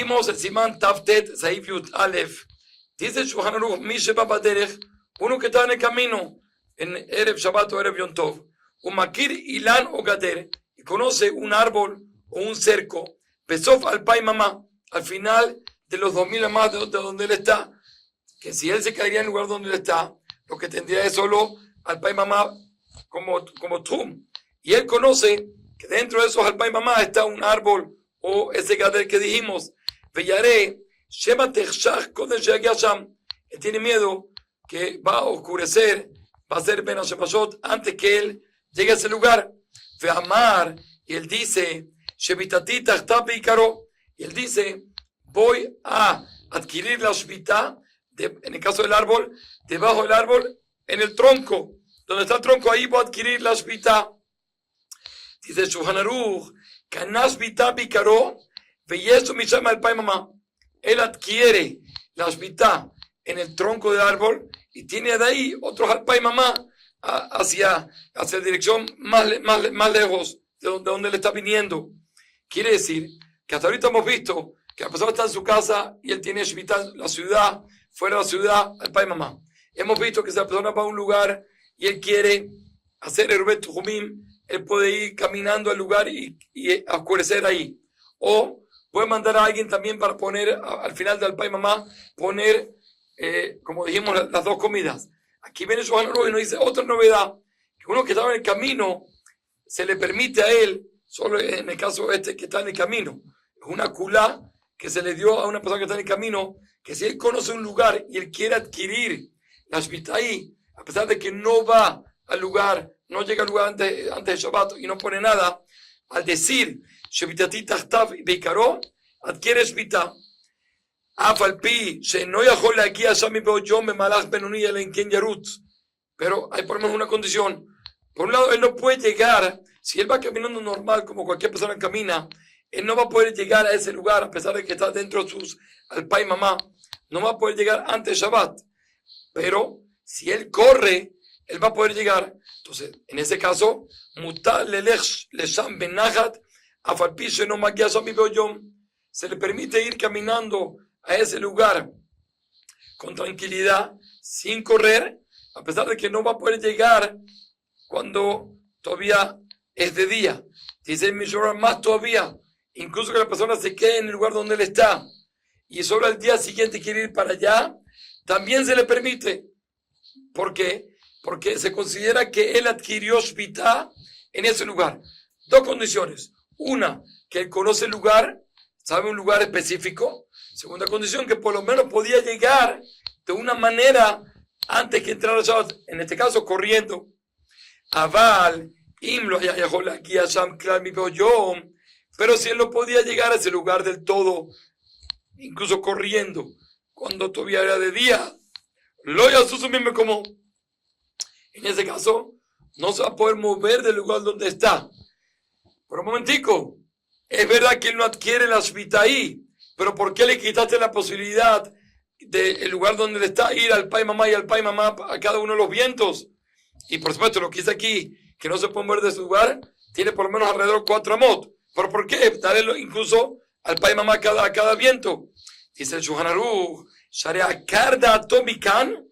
Leímos el Simán Taftet Saif Yud Aleph. Dice Shulchan Aruch, Mi Sheba Baderech, uno que está en el camino, en Erev Shabbat o Erev Yom Tov, un Makir Ilan o Gader, y conoce un árbol o un cerco, Besof al Pai Mamá, al final de los 2000 amas de donde él está, que si él se caería en el lugar donde él está, lo que tendría es solo al Pai Mamá como Trum. Y él conoce que dentro de esos al Pai Mamá está un árbol o ese Gader que dijimos, Vellaré, Shema Techshach Kodesh Yagia Sham. Él tiene miedo que va a oscurecer, va a ser Ben Hashemashot antes que él llegue a ese lugar. Ve'amar, y él dice, Shevitati Tachta Beikaro, y él dice, voy a adquirir la Shvita, en el caso del árbol, debajo del árbol, en el tronco, donde está el tronco, ahí voy a adquirir la Shvita. Dice Shulchan Aruch, Kana Shvita Beikaro, Veyesu Mishama el Pai Mamá. Él adquiere la Shvita en el tronco del árbol y tiene de ahí otros al Pai Mamá hacia la dirección más lejos de donde él está viniendo. Quiere decir que hasta ahorita hemos visto que la persona está en su casa y él tiene Shvita en la ciudad, fuera de la ciudad, al Pai Mamá. Hemos visto que si la persona va a un lugar y él quiere hacer Erubet Jumim, él puede ir caminando al lugar y oscurecer ahí. O puede mandar a alguien también para poner al final del Pai Mamá, poner, como dijimos, las dos comidas. Aquí viene Shulchan Aruch y nos dice otra novedad, que uno que estaba en el camino, se le permite a él, solo en el caso este que está en el camino, es una culá que se le dio a una persona que está en el camino, que si él conoce un lugar y él quiere adquirir la Shvita ahí, a pesar de que no va al lugar, no llega al lugar antes de Shabbat y no pone nada, al decir Shevitati Tachtav Beikaro, adquiere Shvita. Pero hay por lo menos una condición. Por un lado, él no puede llegar, si él va caminando normal, como cualquier persona camina, él no va a poder llegar a ese lugar, a pesar de que está dentro de sus al Pai Mamá, no va a poder llegar antes de Shabbat. Pero si él corre, él va a poder llegar. Entonces, en ese caso, se le permite ir caminando a ese lugar con tranquilidad, sin correr, a pesar de que no va a poder llegar cuando todavía es de día. Dice Mishora, más todavía, incluso que la persona se quede en el lugar donde él está y solo al día siguiente quiere ir para allá, también se le permite. ¿Por qué? Porque se considera que él adquirió Shvita en ese lugar. Dos condiciones. Una, que él conoce el lugar, sabe un lugar específico. Segunda condición, que por lo menos podía llegar de una manera antes que entrara Shabbat, en este caso corriendo. Aval, pero si él no podía llegar a ese lugar del todo, incluso corriendo, cuando todavía era de día, lo ya como en ese caso no se va a poder mover del lugar donde está. Pero un momentico, es verdad que él no adquiere la Shvita ahí, pero ¿por qué le quitaste la posibilidad del lugar donde él está, ir al Pai Mamá y al Pai Mamá a cada uno de los vientos? Y por supuesto, lo que dice aquí, que no se puede mover de su lugar, tiene por lo menos alrededor 4 amot. ¿Pero por qué? Darle incluso al Pai Mamá a cada viento. Dice el Shulchan Aruch, Sharea Karda Atomikan,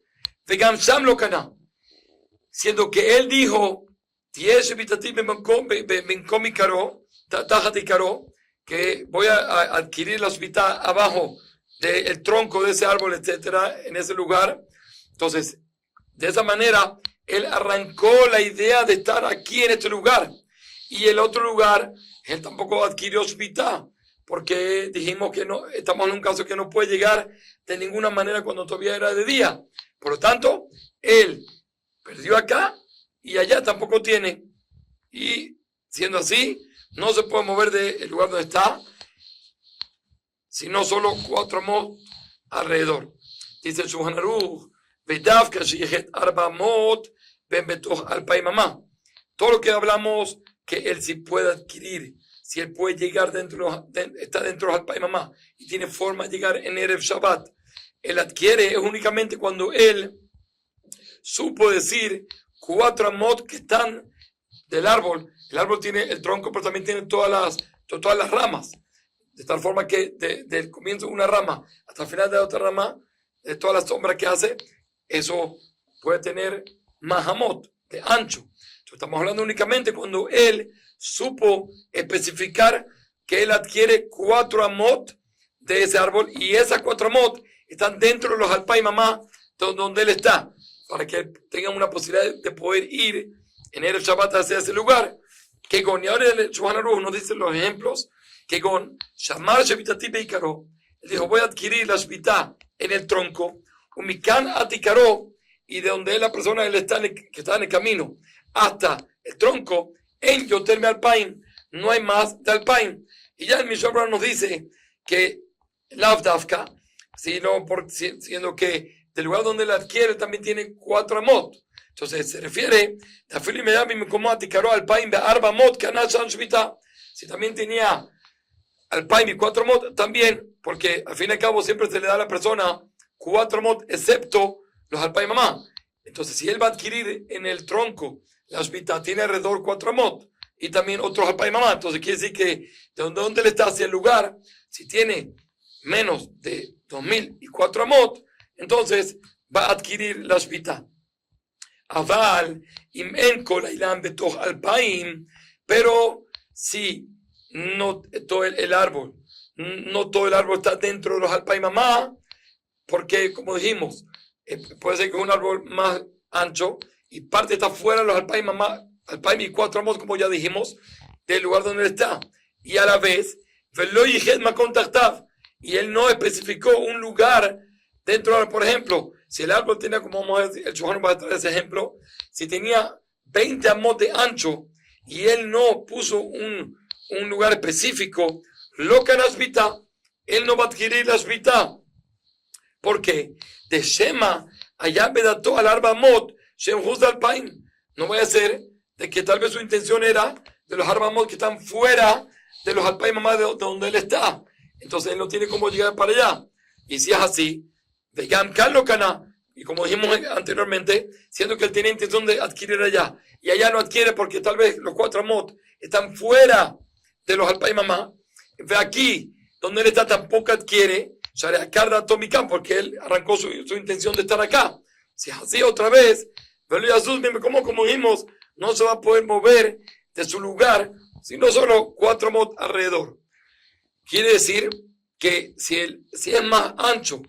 Vegam Sham lo Kana. Siendo que él dijo, que voy a adquirir la Shvita abajo del tronco de ese árbol, etcétera, en ese lugar. Entonces, de esa manera, él arrancó la idea de estar aquí en este lugar. Y el otro lugar, él tampoco adquirió Shvita, porque dijimos que no, estamos en un caso que no puede llegar de ninguna manera cuando todavía era de día. Por lo tanto, él perdió acá y allá tampoco tiene. Y siendo así, no se puede mover del lugar donde está, sino solo 4 amot alrededor. Dice el Shulchan Aruch, Vedavka sheyehet 4 amot ben betoch al Pai Mamá. Todo lo que hablamos, que él sí puede adquirir, si él puede llegar está dentro del Pai Mamá y tiene forma de llegar en Erev Shabbat, él adquiere es únicamente cuando él supo decir 4 amot que están del árbol. El árbol tiene el tronco, pero también tiene todas las ramas. de tal forma que del comienzo de una rama hasta el final de la otra rama, de toda la sombra que hace, eso puede tener mahamot, de ancho. Entonces, estamos hablando únicamente cuando él supo especificar que él adquiere 4 amot de ese árbol, y esas 4 amot están dentro de los alpay mamá donde él está, para que tengan una posibilidad de poder ir en el Shabbat hacia ese lugar. Que con, y ahora el Shulchan Aruch nos dice los ejemplos, que con Shamar Shevitati Beikaro, él dijo, voy a adquirir la Shvitá en el tronco, Umikan Atikaro, y de donde es la persona que está en el camino, hasta el tronco, en Yoterme Alpain, no hay más de Alpain. Y ya el Mishnah nos dice que Lav Dafka, siendo que del lugar donde él adquiere también tiene 4 amot. Entonces se refiere, si también tenía Alpaim y 4 amot, también, porque al fin y al cabo siempre se le da a la persona 4 amot, excepto los Alpaim mamá. Entonces, si él va a adquirir en el tronco la Shvita, tiene alrededor 4 amot y también otros Alpaim mamá. Entonces, quiere decir que de donde él está hacia el lugar, si tiene menos de 2004 amot, entonces va a adquirir la Shvita. Aval, im en kol ailam betoch alpaim, pero si no todo el árbol, no todo el árbol está dentro de los alpaim mamá, porque como dijimos, puede ser que es un árbol más ancho y parte está fuera de los alpaim mamá, alpaim y 4 amot, como ya dijimos, del lugar donde él está. Y a la vez, velo yichet makon tachtav, y él no especificó un lugar dentro de, por ejemplo, si el árbol tenía, como vamos a decir, el Shulchan va a traer ese ejemplo, si tenía 20 amot de ancho y él no puso un lugar específico, lo que la Shvita, él no va a adquirir la Shvita. ¿Por qué? De Shema, allá bedató al arba amot, Shem Huz Alpaim. No voy a ser de que tal vez su intención era de los arba amot que están fuera de los alpaim mamá de donde él está. Entonces él no tiene cómo llegar para allá. Y si es así, de Gam Kalo Kana, y como dijimos anteriormente, siendo que él tiene intención de adquirir allá, y allá no adquiere porque tal vez los 4 amot están fuera de los alpaim mamá, ve aquí, donde él está tampoco adquiere, Shareakarda Tomikam, porque él arrancó su intención de estar acá. Si es así otra vez, como dijimos, no se va a poder mover de su lugar, sino solo 4 amot alrededor. Quiere decir que si es más ancho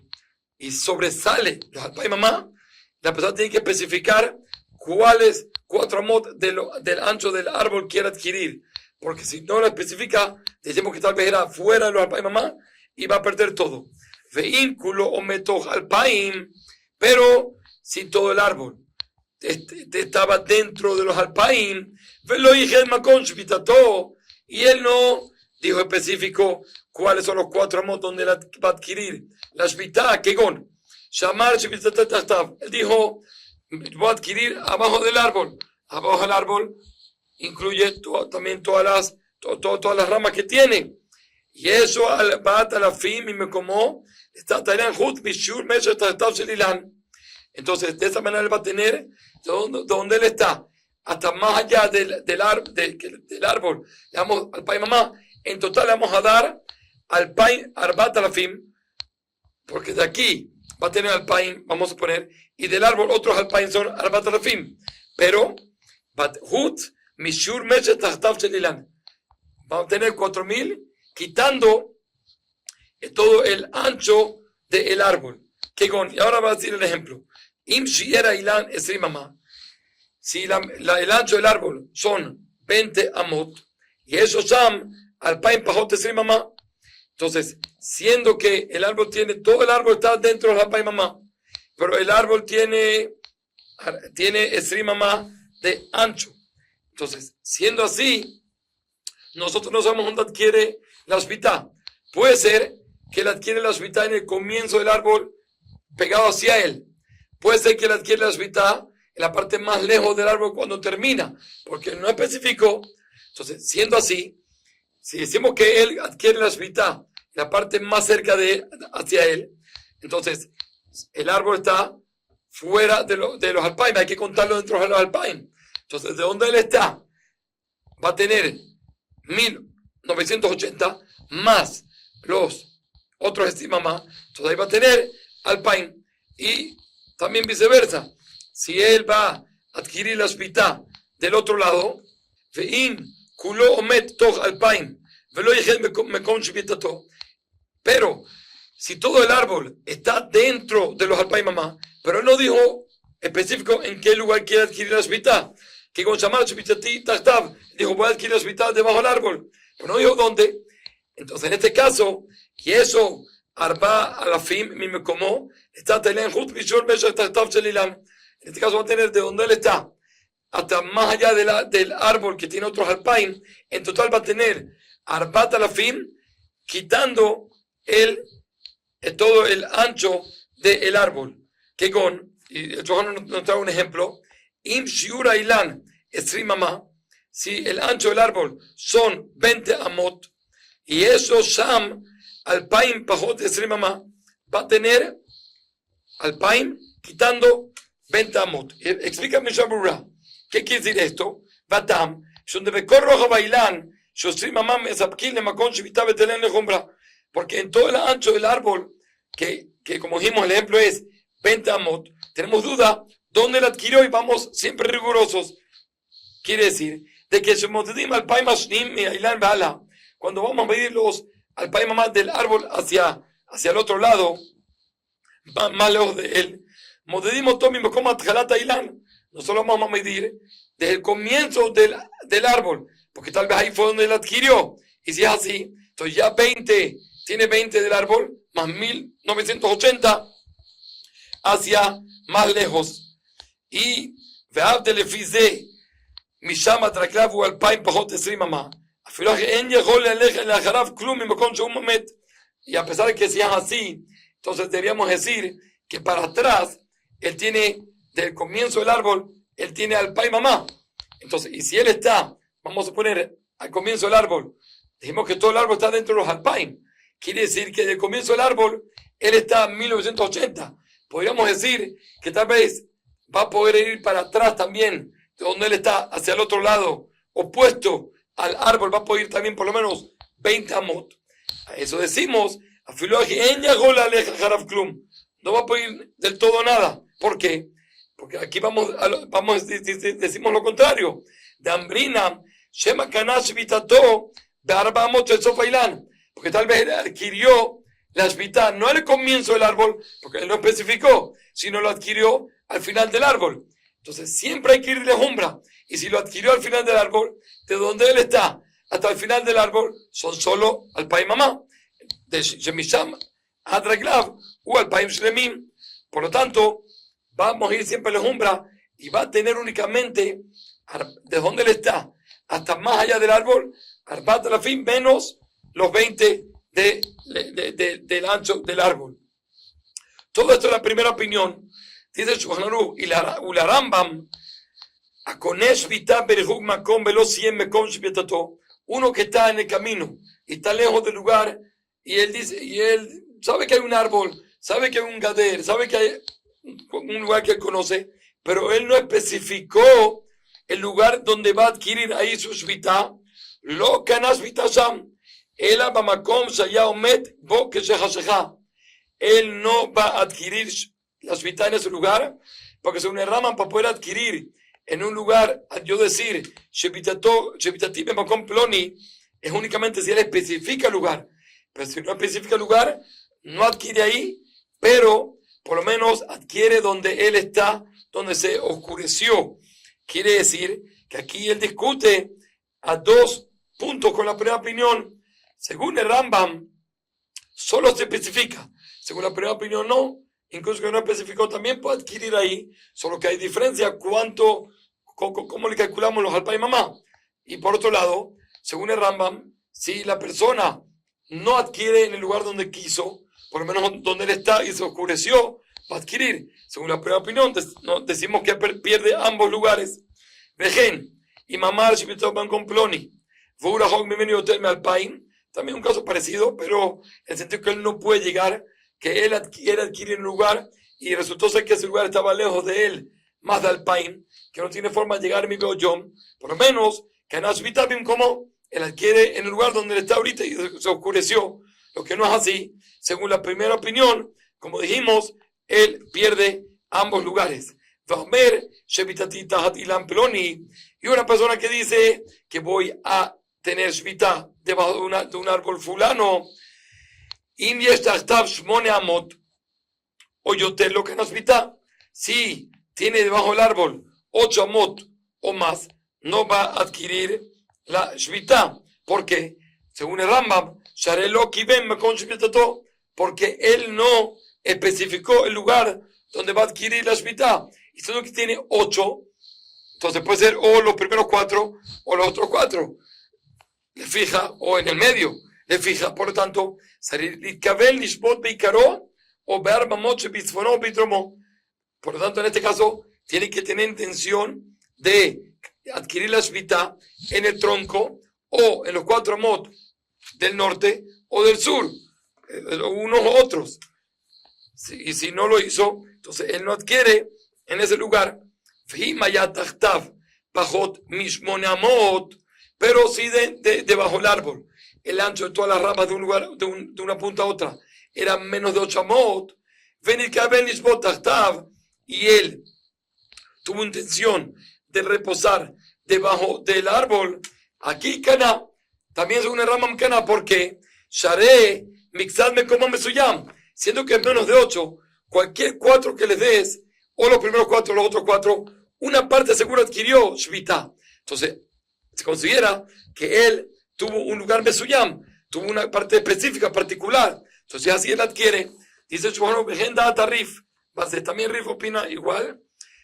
y sobresale los alpaim mamá, la persona tiene que especificar cuáles 4 amot del ancho del árbol quiere adquirir, porque si no lo especifica, decimos que tal vez era fuera de los alpaim mamá y va a perder todo. Veinculo o metoch alpaim, pero si todo el árbol estaba dentro de los alpaim, velo yichet makon shvitato, y él no dijo específico cuáles son los 4 amot donde él va a adquirir la Shvita, Kegon, Shamar Shvita Tachtav. Él dijo, voy a adquirir abajo del árbol. Abajo del árbol incluye también todas las ramas que tiene. Y eso al Bat a la fin y me como está Tailan Hut Mishur Mesha Tachtav Shelilan. Entonces, de esa manera él va a tener donde él está, hasta más allá del árbol, le damos al Pai Mamá. En total le vamos a dar al Pai Arbat a la fin, porque de aquí va a tener alpain, vamos a poner, y del árbol otros alpain son arbat alafim, pero hut mishur meshet tahtav shelilan, vamos a tener 4000 quitando todo el ancho del árbol. Y ahora va a decir el ejemplo. Im shiera ilan esrimama, si el ancho del árbol son 20 amot, y eso sam alpain pajot esrimama. Entonces, siendo que todo el árbol está dentro de la alpaim mamá, pero el árbol tiene esrim mamá de ancho. Entonces, siendo así, nosotros no sabemos dónde adquiere la Shvita. Puede ser que él adquiere la Shvita en el comienzo del árbol, pegado hacia él. Puede ser que él adquiere la Shvita en la parte más lejos del árbol cuando termina, porque no especificó. Entonces, siendo así, si decimos que él adquiere la Shvita la parte más cerca hacia él, entonces el árbol está fuera de los alpaim, hay que contarlo dentro de los alpaim. Entonces, de donde él está, va a tener 1980 más los otros estimamá, entonces ahí va a tener alpaim. Y también viceversa, si él va a adquirir la shvita del otro lado, ve'im kulo omet toch alpaim, velo yechet mekom shvitato. Pero si todo el árbol está dentro de los alpaim mamá, pero él no dijo específico en qué lugar quiere adquirir la shvita, que con llamar shvitati tachtav, dijo voy a adquirir la shvita debajo del árbol, pero no dijo dónde. Entonces en este caso, y eso arba alafim mi me como está telen jut bishur beshar tachtav shelilan. En este caso va a tener de donde él está hasta más allá del árbol que tiene otros alpaim. En total va a tener arbat alafim, quitando todo el ancho del árbol. Que con, y el Yohanan nos trae un ejemplo, im shiura ilan esrimama, si el ancho del árbol son 20 amot, y eso sham alpaim pajot esrimama, va a tener alpaim quitando 20 amot. Explícame Shabura, ¿qué quiere decir esto? Batam, donde me corro a bailar, yo esrimama me zapquil le macon shivita betelen lejumbra. Porque en todo el ancho del árbol, que como dijimos, el ejemplo es 20 amot, tenemos duda dónde lo adquirió y vamos siempre rigurosos. Quiere decir, de que cuando vamos a medir los alpaim mamá del árbol hacia el otro lado, más lejos de él, nosotros vamos a medir desde el comienzo del árbol, porque tal vez ahí fue donde él adquirió. Y si es así, entonces ya 20... tiene 20 del árbol, más 1980 hacia más lejos. Y y a pesar de que sean así, entonces deberíamos decir que para atrás, él tiene, del comienzo del árbol, él tiene alpaim mamá. Entonces, y si él está, vamos a poner al comienzo del árbol, dijimos que todo el árbol está dentro de los alpaim. Quiere decir que desde el comienzo del árbol, él está en 1980. Podríamos decir que tal vez va a poder ir para atrás también, de donde él está, hacia el otro lado, opuesto al árbol, va a poder ir también por lo menos 20 amot. A eso decimos, no va a poder ir del todo nada. ¿Por qué? Porque aquí decimos lo contrario. De Ambrina, Shema Kanash Vitato, de Arba Amot el Sofailan. Porque tal vez él adquirió la shvita no al comienzo del árbol, porque él no especificó, sino lo adquirió al final del árbol. Entonces siempre hay que ir de jumbra. Y si lo adquirió al final del árbol, de donde él está hasta el final del árbol, son solo alpaim mamá. De Shemisham, Hadraglav, o alpaim shlemim. Por lo tanto, vamos a ir siempre de jumbra y va a tener únicamente, de donde él está hasta más allá del árbol, arbat alafim menos los 20 del ancho del árbol. Todo esto es la primera opinión. Dice el Shulchan Aruch y la Rambam, uno que está en el camino y está lejos del lugar, y él dice, y él sabe que hay un árbol, sabe que hay un gader, sabe que hay un lugar que él conoce, pero él no especificó el lugar donde va a adquirir ahí su shvita. Lo kanas sham. Él no va a adquirir la shvita en ese lugar, porque según el Raman, para poder adquirir en un lugar, yo decir, shvitati b'makom ploni, es únicamente si él especifica el lugar. Pero si no especifica el lugar, no adquiere ahí, pero por lo menos adquiere donde él está, donde se oscureció. Quiere decir que aquí él discute a dos puntos con la primera opinión. Según el Rambam, solo se especifica. Según la primera opinión, no. Incluso que no especificó, también puede adquirir ahí. Solo que hay diferencia cómo le calculamos los alpaim mamá. Y por otro lado, según el Rambam, si la persona no adquiere en el lugar donde quiso, por lo menos donde él está y se oscureció, va a adquirir. Según la primera opinión, decimos que pierde ambos lugares. Vejen, y mamá, si me toman con ploni, también un caso parecido, pero en el sentido que él no puede llegar, que él adquiere un lugar y resultó ser que ese lugar estaba lejos de él, más de alpaim, que no tiene forma de llegar a mi Beoyom, por lo menos que Anashvitabim, como él adquiere en el lugar donde él está ahorita y se oscureció, Lo que no es así, según la primera opinión, como dijimos, él pierde ambos lugares. Y una persona que dice que voy a tener shvita debajo de un árbol fulano, o yo te lo que no shvita, si tiene debajo del árbol 8 amot o más, no va a adquirir la shvita. ¿Por qué? Según el Rambam, porque él no especificó el lugar donde va a adquirir la shvita. Y si uno que tiene 8, entonces puede ser o los primeros 4 o los otros 4. Le fija, o en el medio, le fija. Por lo tanto, por lo tanto, en este caso, tiene que tener intención de adquirir la shvita en el tronco o en los 4 amot del norte o del sur, unos u otros. Y si no lo hizo, entonces él no adquiere en ese lugar. Pero sí debajo del árbol, el ancho de todas las ramas de un lugar, de una punta a otra, era menos de 8 amot. Y él tuvo intención de reposar debajo del árbol. Aquí Cana, también según el Rambam Cana, porque Share mixadme como mesuyam, siendo que es menos de 8, cualquier 4 que les des, o los primeros 4 o los otros 4, una parte seguro adquirió shvita. Entonces, se considera que él tuvo un lugar mesuyam, tuvo una parte específica, particular. Entonces, así él adquiere. Dice Shulchan Vegenda Tarif, también Rif opina igual.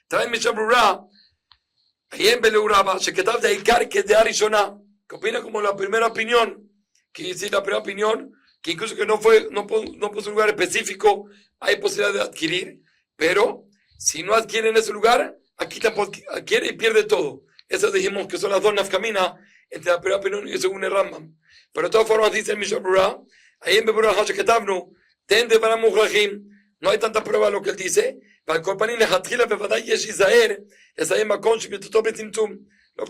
Trae Mishnah Brura, ahí en Beleuraba, Sheketav de Aikar, que es de Arishona, que opina como la primera opinión, que dice la primera opinión, que incluso que no puso un lugar específico, hay posibilidad de adquirir, pero si no adquiere en ese lugar, aquí tampoco adquiere y pierde todo. Eso dijimos que son las dos nafkaminas entre la primera opinión y según el Rambam. Pero de todas formas dice el Mishnah Brura, ahí en Beleuraba, Sheketavnu, Tende para Mujrahim, no hay tanta prueba de lo que él dice. Lo que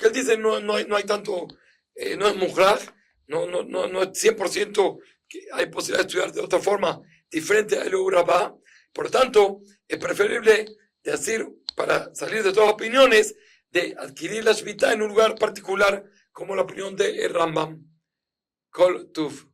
él dice no hay tanto, no es mujraj, no es 100% que hay posibilidad de estudiar de otra forma diferente a el Urabá. Por lo tanto, es preferible decir, para salir de todas las opiniones, de adquirir la shvita en un lugar particular, como la opinión de Rambam. Kol Tuv.